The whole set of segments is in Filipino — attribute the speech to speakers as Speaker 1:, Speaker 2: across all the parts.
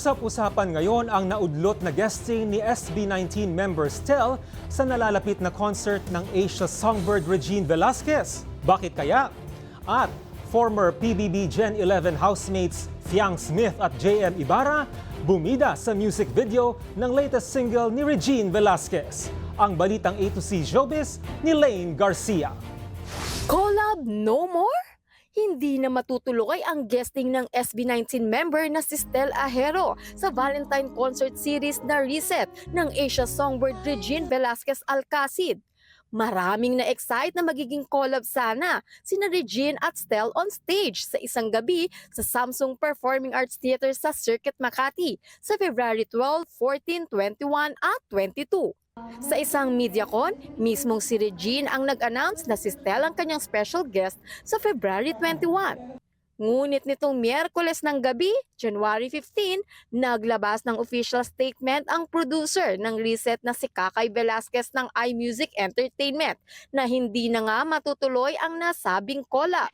Speaker 1: Usap-usapan ngayon ang naudlot na guesting ni SB19 member Stel sa nalalapit na concert ng Asia Songbird Regine Velasquez. Bakit kaya? At former PBB Gen 11 housemates Fiang Smith at JM Ibarra bumida sa music video ng latest single ni Regine Velasquez. Ang balitang A to C Showbiz ni Lane Garcia.
Speaker 2: Collab no more? Hindi na matutuloy ang guesting ng SB19 member na si Stel Ahero sa Valentine Concert Series na Reset ng Asia Songbird Regine Velasquez Alcacid. Maraming na-excite na magiging collab sana sina Regine at Stel on stage sa isang gabi sa Samsung Performing Arts Theater sa Circuit Makati sa February 12, 14, 21 at 22. Sa isang MediaCon, mismong si Regine ang nag-announce na si Stel ang kanyang special guest sa February 21. Ngunit nitong Miyerkules ng gabi, January 15, naglabas ng official statement ang producer ng Reset na si Kakay Velasquez ng iMusic Entertainment na hindi na nga matutuloy ang nasabing collab.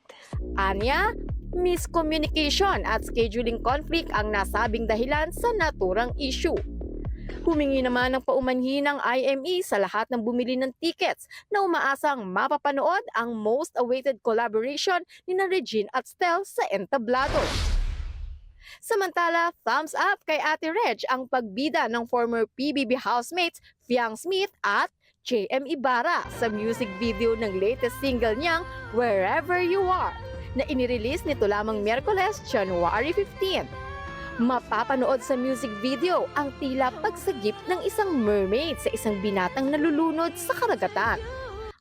Speaker 2: Anya, miscommunication at scheduling conflict ang nasabing dahilan sa naturang issue. Humingi naman ng paumanhin ng IME sa lahat ng bumili ng tickets na umaasang mapapanood ang most awaited collaboration ni na Regine at Stel sa entablado. Samantala, thumbs up kay Ate Reg ang pagbida ng former PBB housemates Fiang Smith at JM Ibarra sa music video ng latest single niyang Wherever You Are na inirelease nito lamang Miyerkules, January 15. Mapapanood sa music video ang tila pagsagip ng isang mermaid sa isang binatang nalulunod sa karagatan.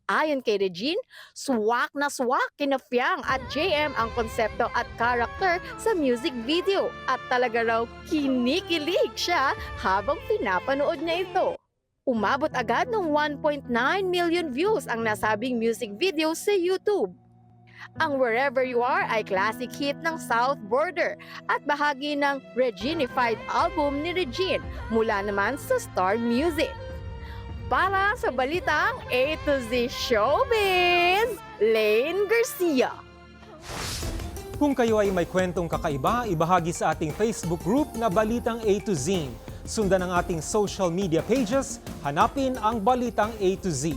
Speaker 2: Ayon kay Regine, swak na swak kina Fiang at JM ang konsepto at karakter sa music video at talaga raw kinikilig siya habang pinapanood niya ito. Umabot agad ng 1.9 million views ang nasabing music video sa YouTube. Ang Wherever You Are ay classic hit ng South Border at bahagi ng Reginified album ni Regine mula naman sa Star Music. Para sa balitang A to Z Showbiz, Lane Garcia.
Speaker 1: Kung kayo ay may kwentong kakaiba, ibahagi sa ating Facebook group na Balitang A to Z. Sundan ang ating social media pages, hanapin ang Balitang A to Z.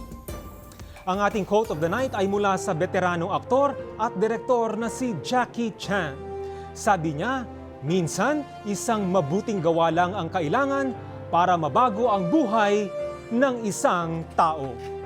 Speaker 1: Ang ating quote of the night ay mula sa veteranong aktor at direktor na si Jackie Chan. Sabi niya, minsan isang mabuting gawa lang ang kailangan para mabago ang buhay ng isang tao.